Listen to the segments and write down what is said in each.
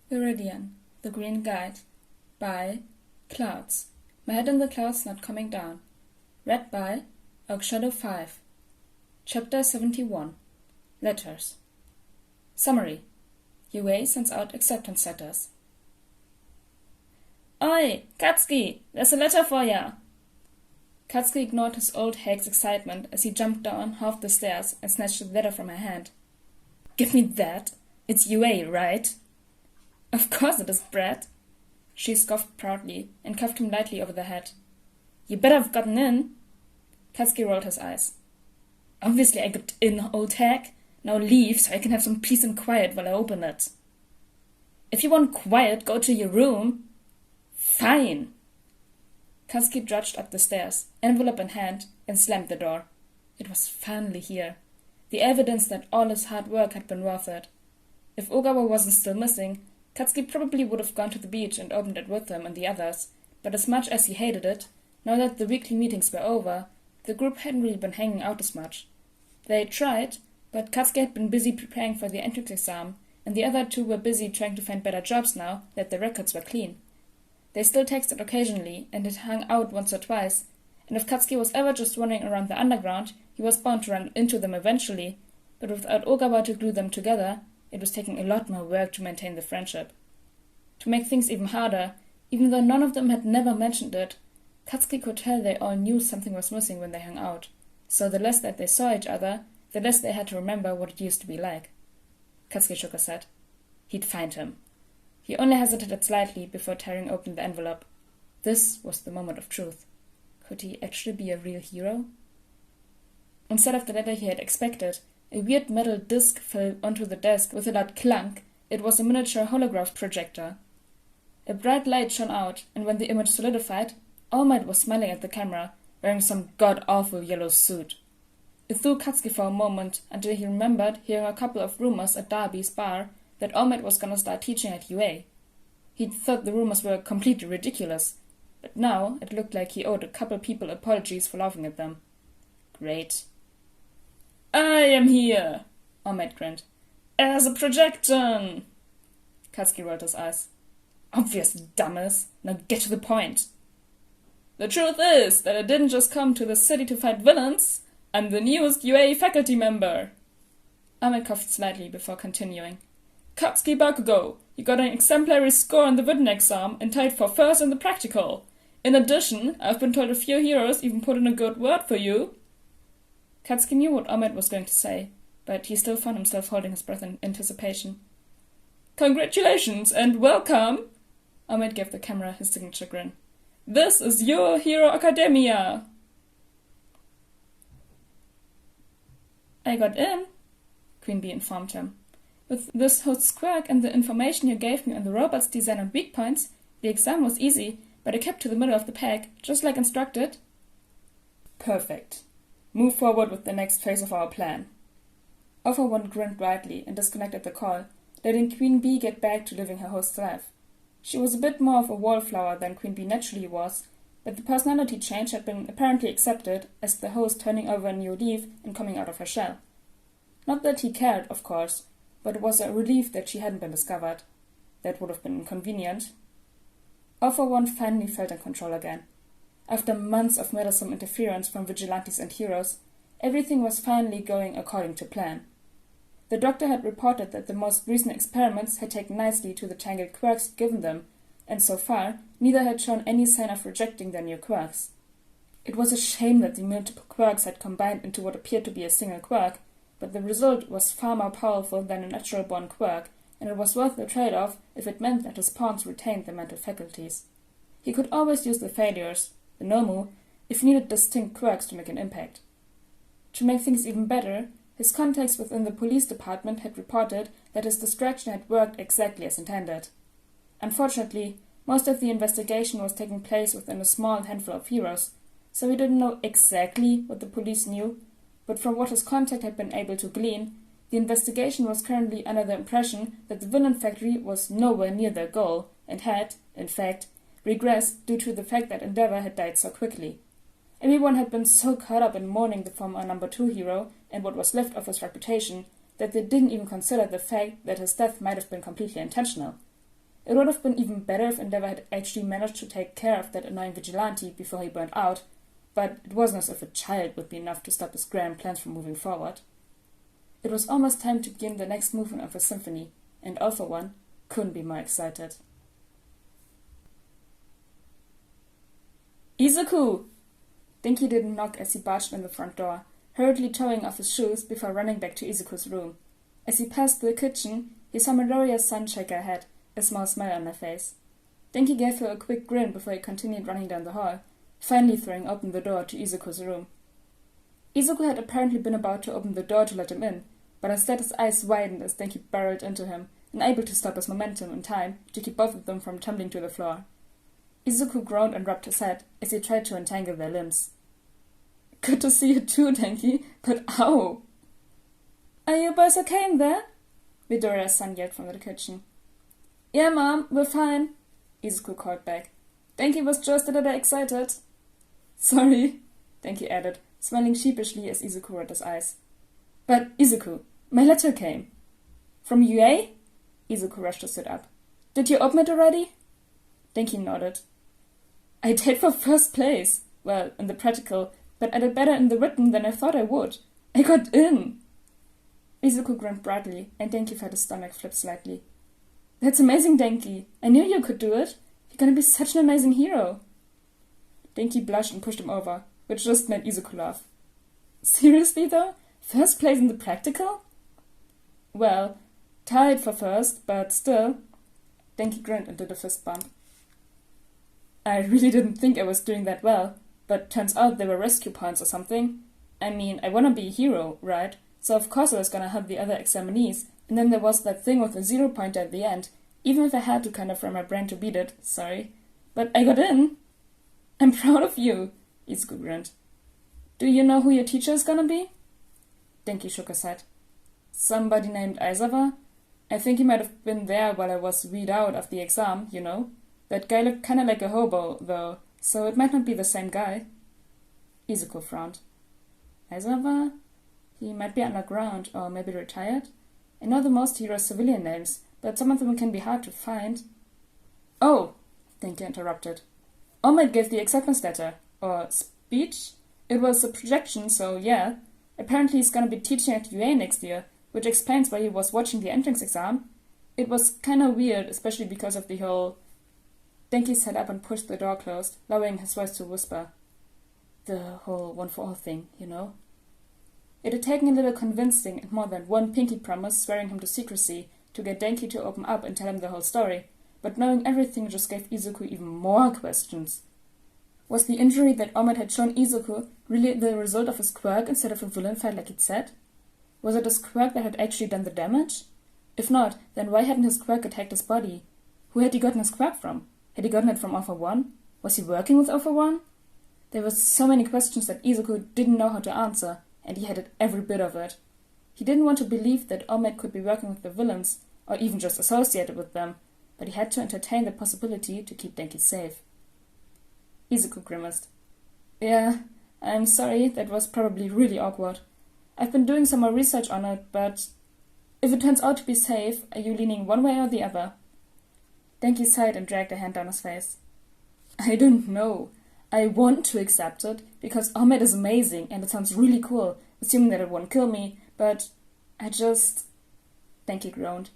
Viridian, The Green Guide, by Clouds. My Head in the Clouds Not Coming Down. Read by Shadow 5. Chapter 71. Letters. Summary. UA sends out acceptance letters. Oi, Katsuki, there's a letter for ya! Katsuki ignored his old hake's excitement as he jumped down half the stairs and snatched the letter from her hand. Give me that. It's UA, right? Of course it is, Brad. She scoffed proudly and cuffed him lightly over the head. You better have gotten in. Katsuki rolled his eyes. Obviously I got in, old hag. Now leave so I can have some peace and quiet while I open it. If you want quiet, go to your room. Fine. Katsuki trudged up the stairs, envelope in hand, and slammed the door. It was finally here. The evidence that all his hard work had been worth it. If Ogawa wasn't still missing, Katsuki probably would have gone to the beach and opened it with him and the others, but as much as he hated it, now that the weekly meetings were over, the group hadn't really been hanging out as much. They had tried, but Katsuki had been busy preparing for the entrance exam, and the other two were busy trying to find better jobs now that their records were clean. They still texted occasionally and had hung out once or twice, and if Katsuki was ever just wandering around the underground, he was bound to run into them eventually, but without Ogawa to glue them together, it was taking a lot more work to maintain the friendship. To make things even harder, even though none of them had never mentioned it, Katsuki could tell they all knew something was missing when they hung out, so the less that they saw each other, the less they had to remember what it used to be like. Katsuki shook his head. He'd find him. He only hesitated slightly before tearing open the envelope. This was the moment of truth. Could he actually be a real hero? Instead of the letter he had expected, a weird metal disc fell onto the desk with a loud clunk. It was a miniature holograph projector. A bright light shone out, and when the image solidified, All Might was smiling at the camera, wearing some god-awful yellow suit. It threw Katsuki for a moment until he remembered hearing a couple of rumors at Darby's bar that All Might was gonna start teaching at UA. He'd thought the rumors were completely ridiculous, but now it looked like he owed a couple people apologies for laughing at them. Great. I am here, All Might grinned. As a projection! Katsuki rolled his eyes. Obvious dumbass. Now get to the point. The truth is that I didn't just come to the city to fight villains. I'm the newest UA faculty member. All Might coughed slightly before continuing. Katsuki Bakugo, you got an exemplary score in the written exam and tied for first in the practical. In addition, I've been told a few heroes even put in a good word for you. Katsuki knew what All Might was going to say, but he still found himself holding his breath in anticipation. Congratulations and welcome! All Might gave the camera his signature grin. This is your Hero Academia! I got in, Queen Bee informed him. With this host's quirk and the information you gave me on the robot's design and weak points, the exam was easy, but I kept to the middle of the pack, just like instructed. Perfect. Move forward with the next phase of our plan. Offer One grinned brightly and disconnected the call, letting Queen Bee get back to living her host's life. She was a bit more of a wallflower than Queen Bee naturally was, but the personality change had been apparently accepted as the host turning over a new leaf and coming out of her shell. Not that he cared, of course, but it was a relief that she hadn't been discovered. That would have been inconvenient. Offer One finally felt in control again. After months of meddlesome interference from vigilantes and heroes, everything was finally going according to plan. The doctor had reported that the most recent experiments had taken nicely to the tangled quirks given them, and so far, neither had shown any sign of rejecting their new quirks. It was a shame that the multiple quirks had combined into what appeared to be a single quirk, but the result was far more powerful than a natural-born quirk, and it was worth the trade-off if it meant that his pawns retained their mental faculties. He could always use the failures, the Nomu, if he needed distinct quirks to make an impact. To make things even better, his contacts within the police department had reported that his distraction had worked exactly as intended. Unfortunately, most of the investigation was taking place within a small handful of heroes, so he didn't know exactly what the police knew, but from what his contact had been able to glean, the investigation was currently under the impression that the villain factory was nowhere near their goal and had, in fact, regressed due to the fact that Endeavor had died so quickly. Everyone had been so caught up in mourning the former number 2 hero and what was left of his reputation that they didn't even consider the fact that his death might have been completely intentional. It would have been even better if Endeavor had actually managed to take care of that annoying vigilante before he burned out, but it wasn't as if a child would be enough to stop his grand plans from moving forward. It was almost time to begin the next movement of the symphony, and all for one, couldn't be more excited. Izuku! Denki didn't knock as he barged in the front door, hurriedly towing off his shoes before running back to Izuku's room. As he passed the kitchen, he saw Midoriya's son shake her head, a small smile on her face. Denki gave her a quick grin before he continued running down the hall, finally throwing open the door to Izuku's room. Izuku had apparently been about to open the door to let him in, but instead his eyes widened as Denki barreled into him, unable to stop his momentum in time to keep both of them from tumbling to the floor. Izuku groaned and rubbed his head as he tried to untangle their limbs. Good to see you too, Denki, but ow! Are you boys okay in there? Midoriya's son yelled from the kitchen. Yeah, Mom, we're fine, Izuku called back. Denki was just a little excited. Sorry, Denki added, smiling sheepishly as Izuku rolled his eyes. But, Izuku, my letter came. From UA? Izuku rushed to sit up. Did you open it already? Denki nodded. I did for first place. Well, in the practical, but I did better in the written than I thought I would. I got in. Izuku grinned brightly, and Denki felt his stomach flip slightly. That's amazing, Denki. I knew you could do it. You're gonna be such an amazing hero. Denki blushed and pushed him over, which just made Izuku laugh. Seriously, though? First place in the practical? Well, tied for first, but still. Denki grinned and did a fist bump. I really didn't think I was doing that well, but turns out there were rescue points or something. I mean, I wanna be a hero, right? So of course I was gonna help the other examinees, and then there was that thing with the 0 pointer at the end, even if I had to kind of run my brain to beat it, sorry. But I got in. I'm proud of you, Izuku grinned. Do you know who your teacher is gonna be? Denki shook his head. Somebody named Aizawa? I think he might have been there while I was weed out of the exam, you know? That guy looked kinda like a hobo, though, so it might not be the same guy. Izuku frowned. Aizawa? He might be underground, or maybe retired. I know the most heroes' civilian names, but some of them can be hard to find. Oh, Denki interrupted. Omid gave the acceptance letter, or speech? It was a projection, so yeah. Apparently he's gonna be teaching at UA next year, which explains why he was watching the entrance exam. It was kinda weird, especially because of the whole... Denki sat up and pushed the door closed, lowering his voice to a whisper. The whole one-for-all thing, you know? It had taken a little convincing and more than one pinky promise swearing him to secrecy to get Denki to open up and tell him the whole story, but knowing everything just gave Izuku even more questions. Was the injury that Omid had shown Izuku really the result of his quirk instead of a villain fight like he'd said? Was it his quirk that had actually done the damage? If not, then why hadn't his quirk attacked his body? Who had he gotten his quirk from? Had he gotten it from All for One? Was he working with All for One? There were so many questions that Izuku didn't know how to answer, and he hated every bit of it. He didn't want to believe that Omid could be working with the villains, or even just associated with them, but he had to entertain the possibility to keep Denki safe. Izuku grimaced. Yeah, I'm sorry, that was probably really awkward. I've been doing some more research on it, but if it turns out to be safe, are you leaning one way or the other? Denki sighed and dragged a hand down his face. I don't know. I want to accept it, because Omid is amazing, and it sounds really cool, assuming that it won't kill me, but I just... Denki groaned.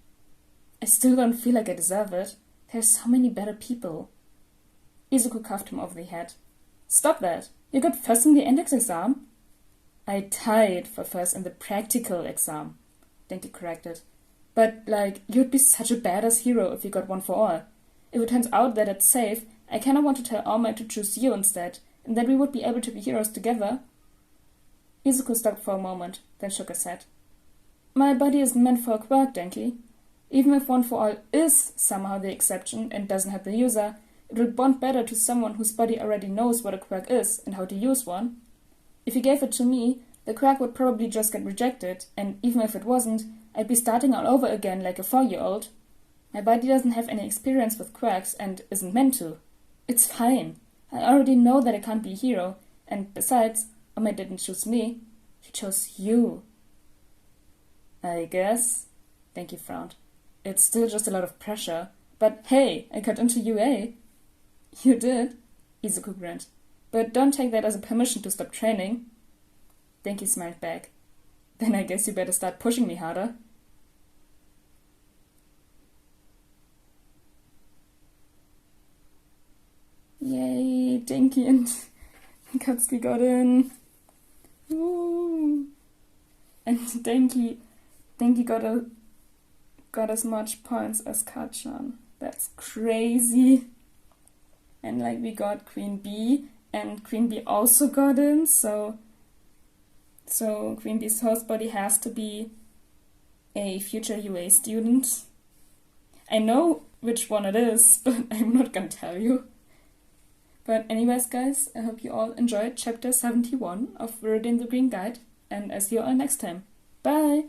I still don't feel like I deserve it. There's so many better people. Izuku cuffed him over the head. Stop that. You got first in the index exam? I tied for first in the practical exam, Denki corrected. But, like, you'd be such a badass hero if you got one for all. If it turns out that it's safe, I kinda want to tell Omid to choose you instead, and then we would be able to be heroes together. Izuku stopped for a moment, then shook his head. My body isn't meant for a quirk, Denki. Even if one for all is somehow the exception and doesn't have the user, it would bond better to someone whose body already knows what a quirk is and how to use one. If you gave it to me, the quirk would probably just get rejected, and even if it wasn't, I'd be starting all over again like a 4-year-old. My body doesn't have any experience with quirks and isn't meant to. It's fine. I already know that I can't be a hero, and besides, Omid didn't choose me. He chose you. I guess, Denki frowned. It's still just a lot of pressure, But hey, I got into UA. You did? Izuku grinned. But don't take that as a permission to stop training. Denki smiled back. Then I guess you better start pushing me harder. Yay, Denki and Katsuki got in. Woo. And Denki got as much points as Kachan. That's crazy. And like we got Queen B, and Queen B also got in, so Queen B's host body has to be a future UA student. I know which one it is, but I'm not gonna tell you. But anyways, guys, I hope you all enjoyed chapter 71 of Viridian the Green Guide, and I see you all next time. Bye!